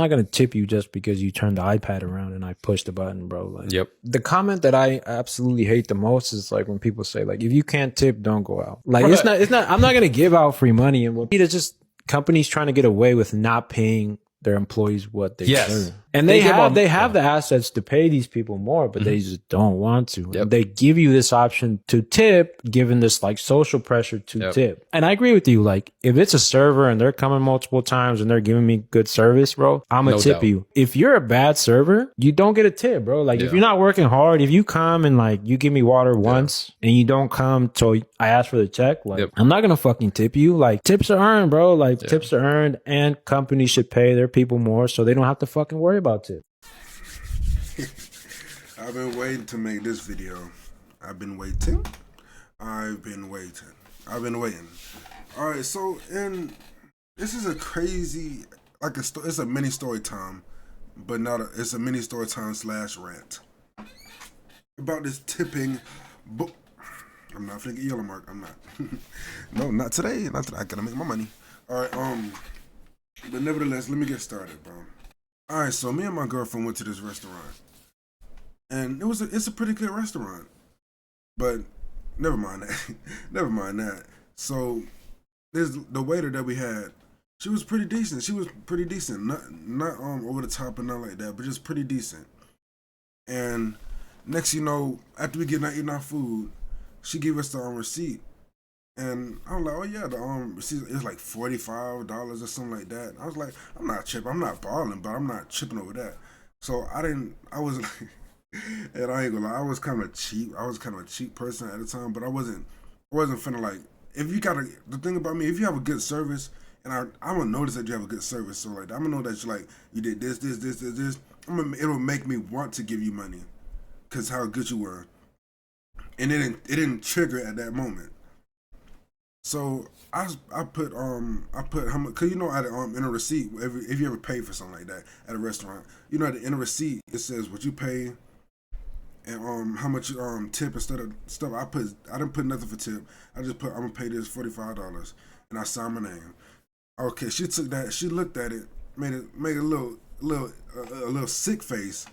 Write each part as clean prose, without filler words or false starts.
I'm not gonna tip you just because you turned the iPad around and I pushed the button, bro. Like, Yep. the comment that I absolutely hate the most is like when people say like, if you can't tip, don't go out. Like, Right. it's not. I'm not gonna give out free money, and it's just companies trying to get away with not paying their employees what they Yes. deserve. And They they give have them- the assets to pay these people more, but they just don't want to. Yep. They give you this option to tip, given this like social pressure to Yep. tip. And I agree with you. Like, if it's a server and they're coming multiple times and they're giving me good service, bro, I'm gonna No tip doubt. you. If you're a bad server, you don't get a tip, bro. Like, if Yeah. you're not working hard, if you come and like you give me water once and you don't come till I ask for the check, like, Yep. I'm not gonna fucking tip you. Like, tips are earned, bro. Like, tips are earned, and companies should pay their people more so they don't have to fucking worry about tips. I've been waiting to make this video. I've been waiting. I've been waiting. All right, so this is a crazy, like it's a mini story time, but it's a mini story time / rant about this tipping. I'm not finna get yellow mark. I'm not. No, not today. Not today. I gotta make my money. All right. But nevertheless, let me get started, bro. All right, so me and my girlfriend went to this restaurant, and it's a pretty good restaurant, but never mind that. Never mind that. So there's the waiter that we had. She was pretty decent. Not over the top and not like that, but just pretty decent. And next, you know, after we get eating our food, she gave us the receipt. And I was like, oh yeah, the receipt is like $45 or something like that. I was like, I'm not tripping. I'm not balling, but I'm not tripping over that. So I was like, and I ain't gonna lie, I was kind of cheap. I was kind of a cheap person at the time, but I wasn't finna like, if you the thing about me, if you have a good service, and I'm gonna notice that you have a good service, so like, I'm gonna know that you did this. It'll make me want to give you money, cause how good you were. And it didn't trigger at that moment. So I put how much, cause you know at in a receipt, if you ever pay for something like that at a restaurant, you know in a receipt it says what you pay and how much you tip instead of stuff. I didn't put nothing for tip. I just put I'm gonna pay this $45 and I signed my name. Okay, she took that, she looked at it, made a little sick face,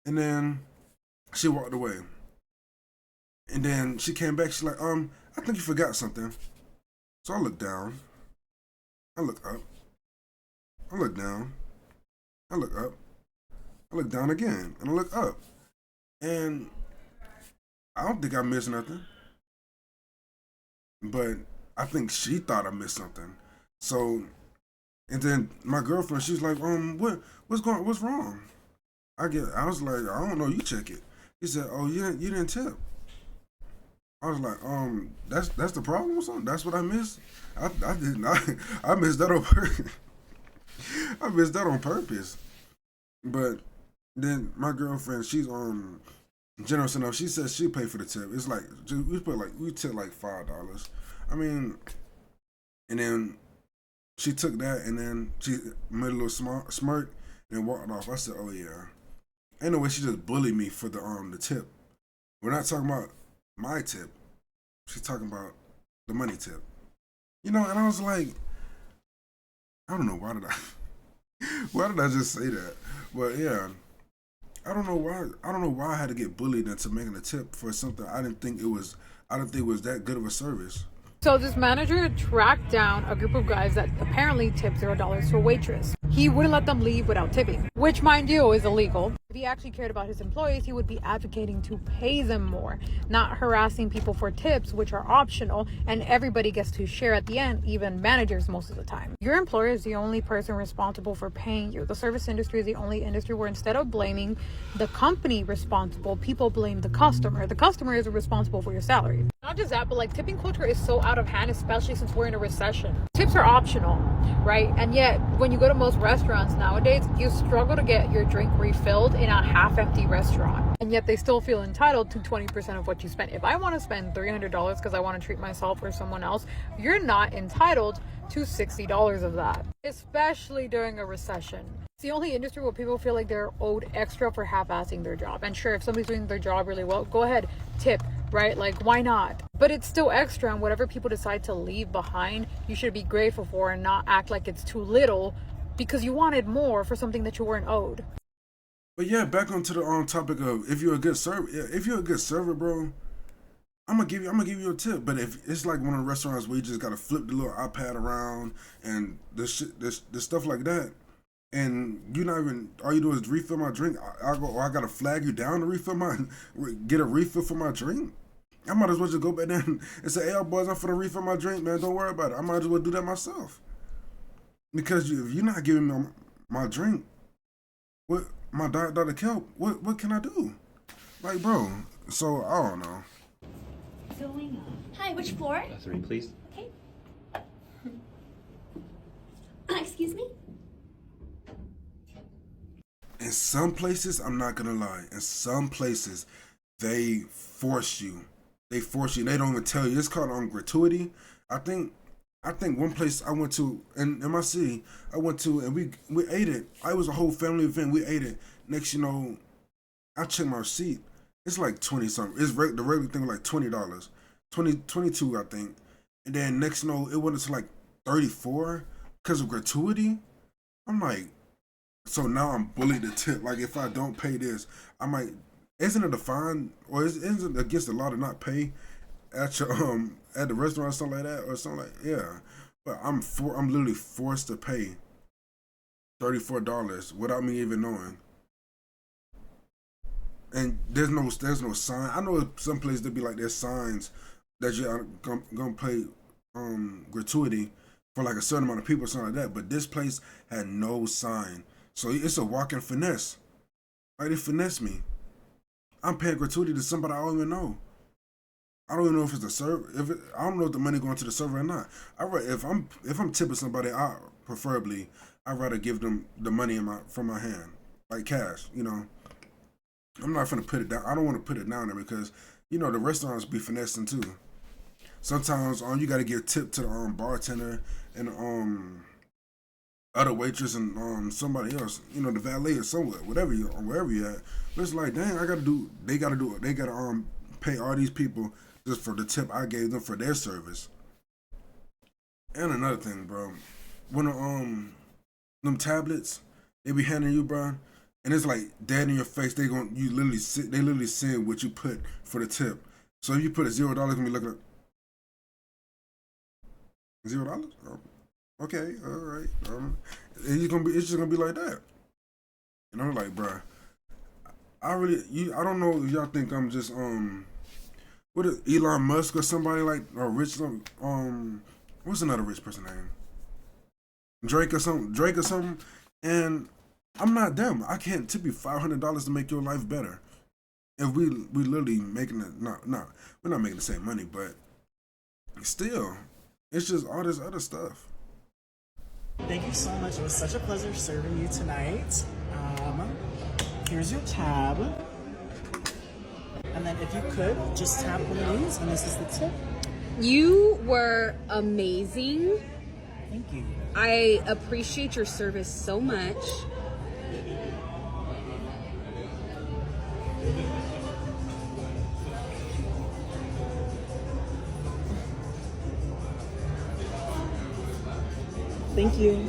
and then she walked away. And then she came back. She's like, I think you forgot something. So I look down. I look up. I look down. I look up. I look down again. And I look up. And I don't think I missed nothing. But I think she thought I missed something. So, and then my girlfriend, she's like, what's wrong? I was like, I don't know, you check it. He said, oh, you didn't tip. I was like, that's the problem or something? That's what I missed? I didn't. I missed that on purpose. I missed that on purpose. But then my girlfriend, she's generous enough. She says she'll pay for the tip. It's like we tip like $5. I mean, and then she took that and then she made a little smirk and walked off. I said, oh yeah. Ain't no way she just bullied me for the tip. We're not talking about my tip. She's talking about the money tip. You know, and I was like, I don't know why did I just say that? But yeah, I don't know why I had to get bullied into making a tip for something I didn't think it was that good of a service. So this manager tracked down a group of guys that apparently tipped $0 to a waitress. He wouldn't let them leave without tipping, which, mind you, is illegal. If he actually cared about his employees, he would be advocating to pay them more, not harassing people for tips, which are optional, and everybody gets to share at the end, even managers most of the time. Your employer is the only person responsible for paying you. The service industry is the only industry where instead of blaming the company responsible, people blame the customer. The customer is responsible for your salary. Not just that, but like tipping culture is so out of hand, especially since we're in a recession. Tips are optional, right? And yet, when you go to most restaurants nowadays, you struggle to get your drink refilled in a half-empty restaurant. And yet they still feel entitled to 20% of what you spend. If I want to spend $300 because I want to treat myself or someone else, you're not entitled to $60 of that, especially during a recession. It's the only industry where people feel like they're owed extra for half-assing their job. And sure, if somebody's doing their job really well, go ahead, tip, right? Like, why not? But it's still extra, and whatever people decide to leave behind, you should be grateful for and not act like it's too little because you wanted more for something that you weren't owed. But yeah, back onto the topic of if you're a good server. If you're a good server, bro, I'm gonna give you a tip. But if it's like one of the restaurants where you just gotta flip the little iPad around and this stuff like that, and you're not even, all you do is refill my drink. I gotta flag you down to refill get a refill for my drink. I might as well just go back there and say, "Hey, boys, I'm finna refill my drink, man. Don't worry about it." I might as well do that myself. Because if you're not giving me my drink, what my Dr. Kelp, what can I do? Like, bro. So I don't know. Going on. Hi, which floor? 3, please. Okay. Excuse me? In some places, I'm not gonna lie. In some places, they force you. They don't even tell you. It's called gratuity. I think one place I went to in my city, and we ate it. It was a whole family event. We ate it. Next, you know, I checked my receipt. It's like 20 something. The regular thing was like $20, 22 I think. And then next, you know, it went to like 34 because of gratuity. I'm like, so now I'm bullied to tip. Like, if I don't pay this, I might. Isn't it a fine, or isn't it against the law to not pay at your at the restaurant or something like that, or something like, yeah? But I'm literally forced to pay $34 without me even knowing. And there's no sign. I know some places they be like, there's signs that you're gonna pay gratuity for like a certain amount of people or something like that. But this place had no sign. So it's a walk-in finesse. Like, they finesse me. I'm paying gratuity to somebody I don't even know. I don't even know if it's the server. I don't know if the money going to the server or not. If I'm tipping somebody, I'd rather give them the money from my hand, like cash. You know, I'm not gonna put it down. I don't want to put it down there because, you know, the restaurants be finessing too. Sometimes you got to give tip to the bartender and other waitress and somebody else, you know, the valet or somewhere, wherever you at. But it's like, dang, they gotta pay all these people just for the tip I gave them for their service. And another thing, bro, when them tablets they be handing you, bro, and it's like dead in your face, they literally send what you put for the tip. So if you put $0, gonna be looking at $0. Oh, okay, all right. It's just gonna be like that. And I'm like, bro, I don't know if y'all think I'm just what is Elon Musk or somebody like, or rich what's another rich person name? Drake or something. And I'm not them. I can't tip you $500 to make your life better. And we literally making it, we're not making the same money, but still, it's just all this other stuff. Thank you so much. It was such a pleasure serving you tonight. Here's your tab. And then if you could, just tap one of these, and this is the tip. You were amazing. Thank you. I appreciate your service so much. Thank you.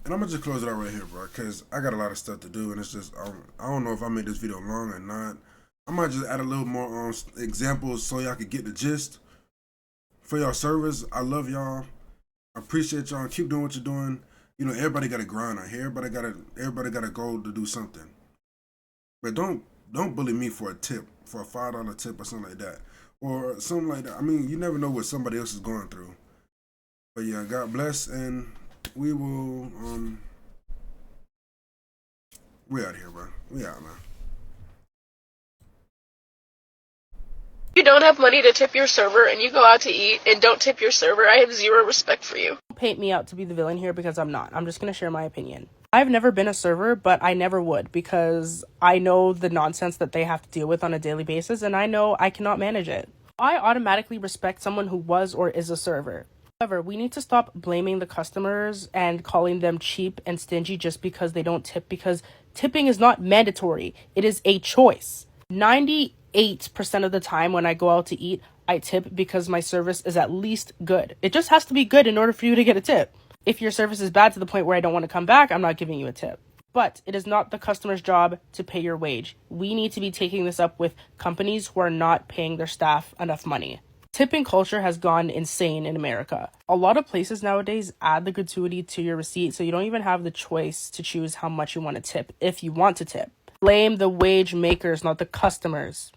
And I'm gonna just close it out right here, bro, because I got a lot of stuff to do, and it's just I don't know if I made this video long or not. I might just add a little more examples so y'all can get the gist. For y'all service, I love y'all. I appreciate y'all. Keep doing what you're doing. You know, everybody got a grind out here. Everybody got a goal to do something. But don't bully me for a tip, for a $5 tip or something like that, or something like that. I mean, you never know what somebody else is going through. But yeah, God bless, and we will we out here, bro. We out, man. If you don't have money to tip your server and you go out to eat and don't tip your server, I have zero respect for you. Paint me out to be the villain here, because I'm not. I'm just going to share my opinion. I've never been a server, but I never would, because I know the nonsense that they have to deal with on a daily basis, and I know I cannot manage it. I automatically respect someone who was or is a server. However, we need to stop blaming the customers and calling them cheap and stingy just because they don't tip, because tipping is not mandatory. It is a choice. 98% of the time when I go out to eat, I tip because my service is at least good. It just has to be good in order for you to get a tip. If your service is bad to the point where I don't want to come back, I'm not giving you a tip. But it is not the customer's job to pay your wage. We need to be taking this up with companies who are not paying their staff enough money. Tipping culture has gone insane in America. A lot of places nowadays add the gratuity to your receipt, so you don't even have the choice to choose how much you want to tip if you want to tip. Blame the wage makers, not the customers.